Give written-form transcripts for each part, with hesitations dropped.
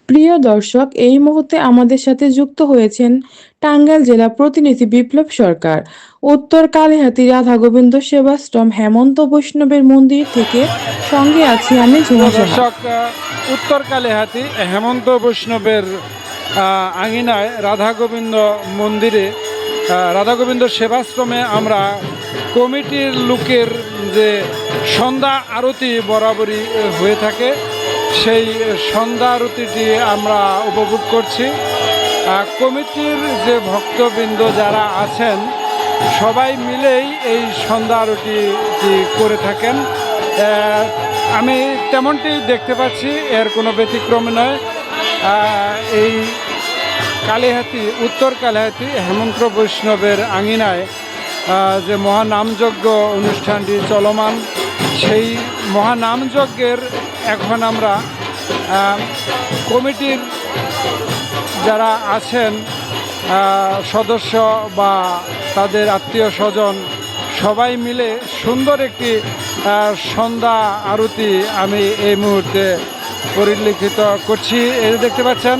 প্রিয় দর্শক, এই মুহূর্তে আমাদের সাথে যুক্ত হয়েছেন টাঙ্গাইল জেলা প্রতিনিধি বিপ্লব সরকার। উত্তর কালিহাতী রাধা গোবিন্দ সেবাশ্রম হেমন্ত বৈষ্ণবের মন্দির থেকে সঙ্গে আছি আমি ঝুমা সাহা। দর্শক, উত্তর কালীহাতি হেমন্ত বৈষ্ণবের আঙিনায় রাধা গোবিন্দ মন্দিরে, রাধা গোবিন্দ সেবাশ্রমে আমরা কমিটির লোকের যে সন্ধ্যা আরতি বরাবরই হয়ে থাকে, সেই সন্ধ্যা আরতিটি আমরা উপভোগ করছি। কমিটির যে ভক্তবৃন্দ যারা আছেন সবাই মিলেই এই সন্ধ্যা আরতিটি করে থাকেন। আমি তেমনটি দেখতে পাচ্ছি, এর কোনো ব্যতিক্রম নয়। এই কালীহাতি, উত্তর কালীহাতি হেমন্ত বৈষ্ণবের আঙিনায় যে মহানামযজ্ঞ অনুষ্ঠানটি চলমান, সেই মহানামযজ্ঞের এখন আমরা কমিটির যারা আছেন সদস্য বা তাদের আত্মীয় স্বজন সবাই মিলে সুন্দর একটি সন্ধ্যা আরতি আমি এই মুহূর্তে পরিলক্ষিত করছি। এই দেখতে পাচ্ছেন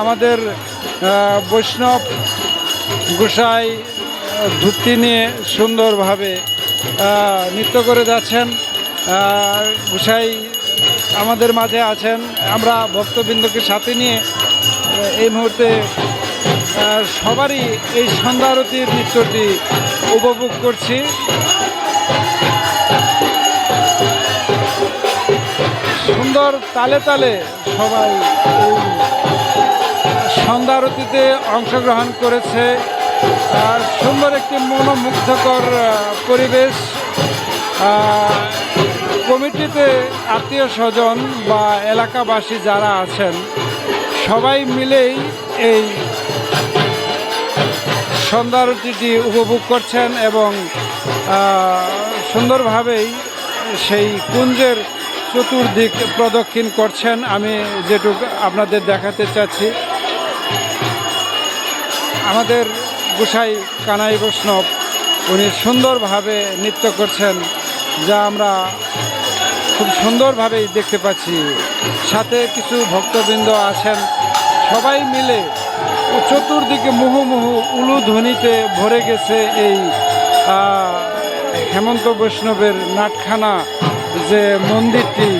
আমাদের বৈষ্ণব গোসাই ধূপটি নিয়ে সুন্দরভাবে নৃত্য করে যাচ্ছেন। গোসাই আমাদের মাঝে আছেন, আমরা ভক্তবৃন্দকে সাথে নিয়ে এই মুহূর্তে সবারই এই সন্ধ্যা আরতির নৃত্যটি উপভোগ করছি। সুন্দর তালে তালে সবাই এই সন্ধ্যা আরতিতে অংশগ্রহণ করেছে। সুন্দর একটি মনোমুগ্ধকর পরিবেশ। কমিটিতে আত্মীয় স্বজন বা এলাকাবাসী যারা আছেন সবাই মিলেই এই সন্ধ্যা আরতিটি উপভোগ করছেন এবং সুন্দরভাবেই সেই কুঞ্জের চতুর্দিক প্রদক্ষিণ করছেন। আমি যেটুকু আপনাদের দেখাতে চাচ্ছি, আমাদের গোসাই কানাই বৈষ্ণব উনি সুন্দরভাবে নৃত্য করছেন, যা আমরা খুব সুন্দরভাবেই দেখতে পাচ্ছি। সাথে কিছু ভক্তবৃন্দ আছেন, সবাই মিলে চতুর্দিকে মুহুমুহু উলুধ্বনিতে ভরে গেছে এই হেমন্ত বৈষ্ণবের নাটখানা যে মন্দিরটি।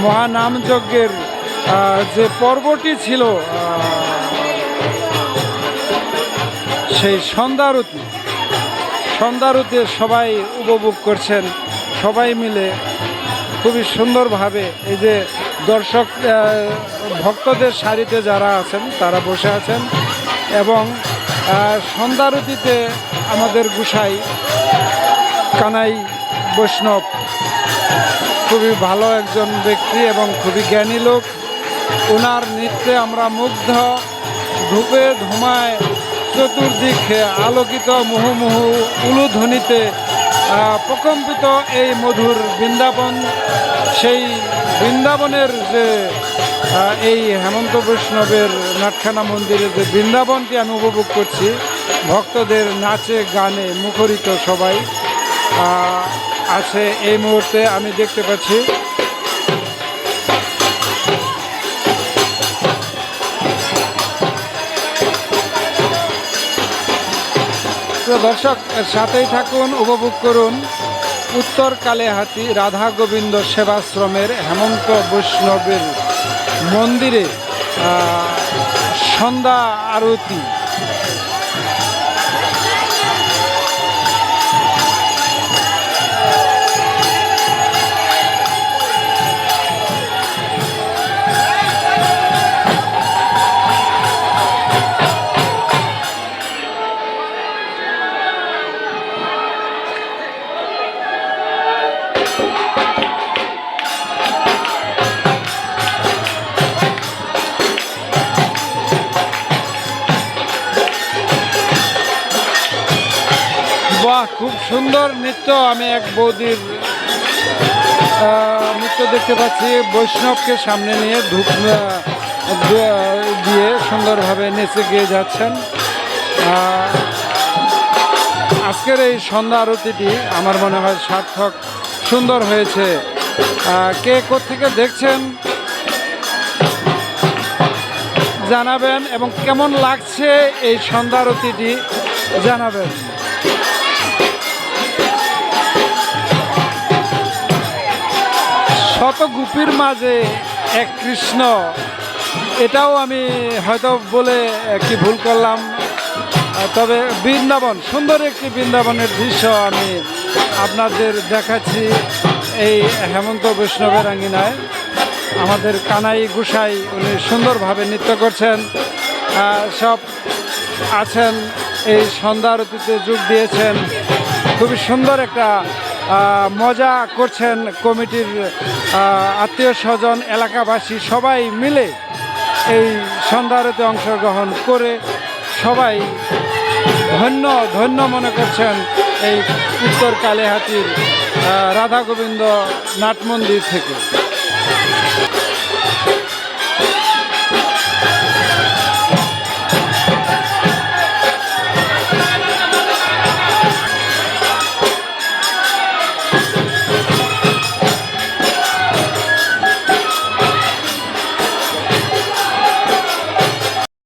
মহানামযজ্ঞের যে পর্বটি ছিল, সেই সন্ধ্যা আরতি সবাই উপভোগ করছেন সবাই মিলে খুবই সুন্দরভাবে। এই যে দর্শক ভক্তদের সারিতে যারা আছেন তারা বসে আছেন এবং সন্ধ্যা আরতিতে আমাদের গোসাই কানাই বৈষ্ণব খুবই ভালো একজন ব্যক্তি এবং খুবই জ্ঞানী লোক। ওনার নৃত্যে আমরা মুগ্ধ। ধূপে ধুমায় চতুর্দিকে আলোকিত মুহুমুহু উলুধ্বনিতে প্রকম্পিত এই মধুর বৃন্দাবন, সেই বৃন্দাবনের যে এই হেমন্ত বৈষ্ণবের নাটখানা মন্দিরে যে বৃন্দাবনটি আমি উপভোগ করছি, ভক্তদের নাচে গানে মুখরিত সবাই আছে এই মুহূর্তে আমি দেখতে পাচ্ছি। দর্শক, সাথেই থাকুন, উপভোগ করুন উত্তর কালীহাতি রাধা গোবিন্দ সেবাশ্রমের হেমন্ত বৈষ্ণবের মন্দিরে সন্ধ্যা আরতি। বাহ, খুব সুন্দর নৃত্য। আমি এক বৌদির নৃত্য দেখতে পাচ্ছি, বৈষ্ণবকে সামনে নিয়ে ধূপ দিয়ে সুন্দরভাবে নেচে গিয়ে যাচ্ছেন। আজকের এই সন্ধ্যা আরতিটি আমার মনে হয় সার্থক, সুন্দর হয়েছে। কে কোত্থেকে দেখছেন জানাবেন এবং কেমন লাগছে এই সন্ধ্যারতিটি জানাবেন। শত গুপির মাঝে এক কৃষ্ণ, এটাও আমি হয়তো বলে কি ভুল করলাম, তবে বৃন্দাবন, সুন্দর একটি বৃন্দাবনের দৃশ্য আমি আপনাদের দেখাচ্ছি এই হেমন্ত বৈষ্ণবের আঙ্গিনায়। আমাদের কানাই গোসাই উনি সুন্দরভাবে নৃত্য করছেন, সব আছেন এই সন্ধ্যা আরতিতে যোগ দিয়েছেন, খুবই সুন্দর একটা মজা করছেন। কমিটির আত্মীয় স্বজন, এলাকাবাসী সবাই মিলে এই সন্ধ্যা আরতিতে অংশগ্রহণ করে সবাই ধন্য ধন্য মনে করছেন এই উত্তর কালিহাতির রাধা গোবিন্দ নাট মন্দির থেকে।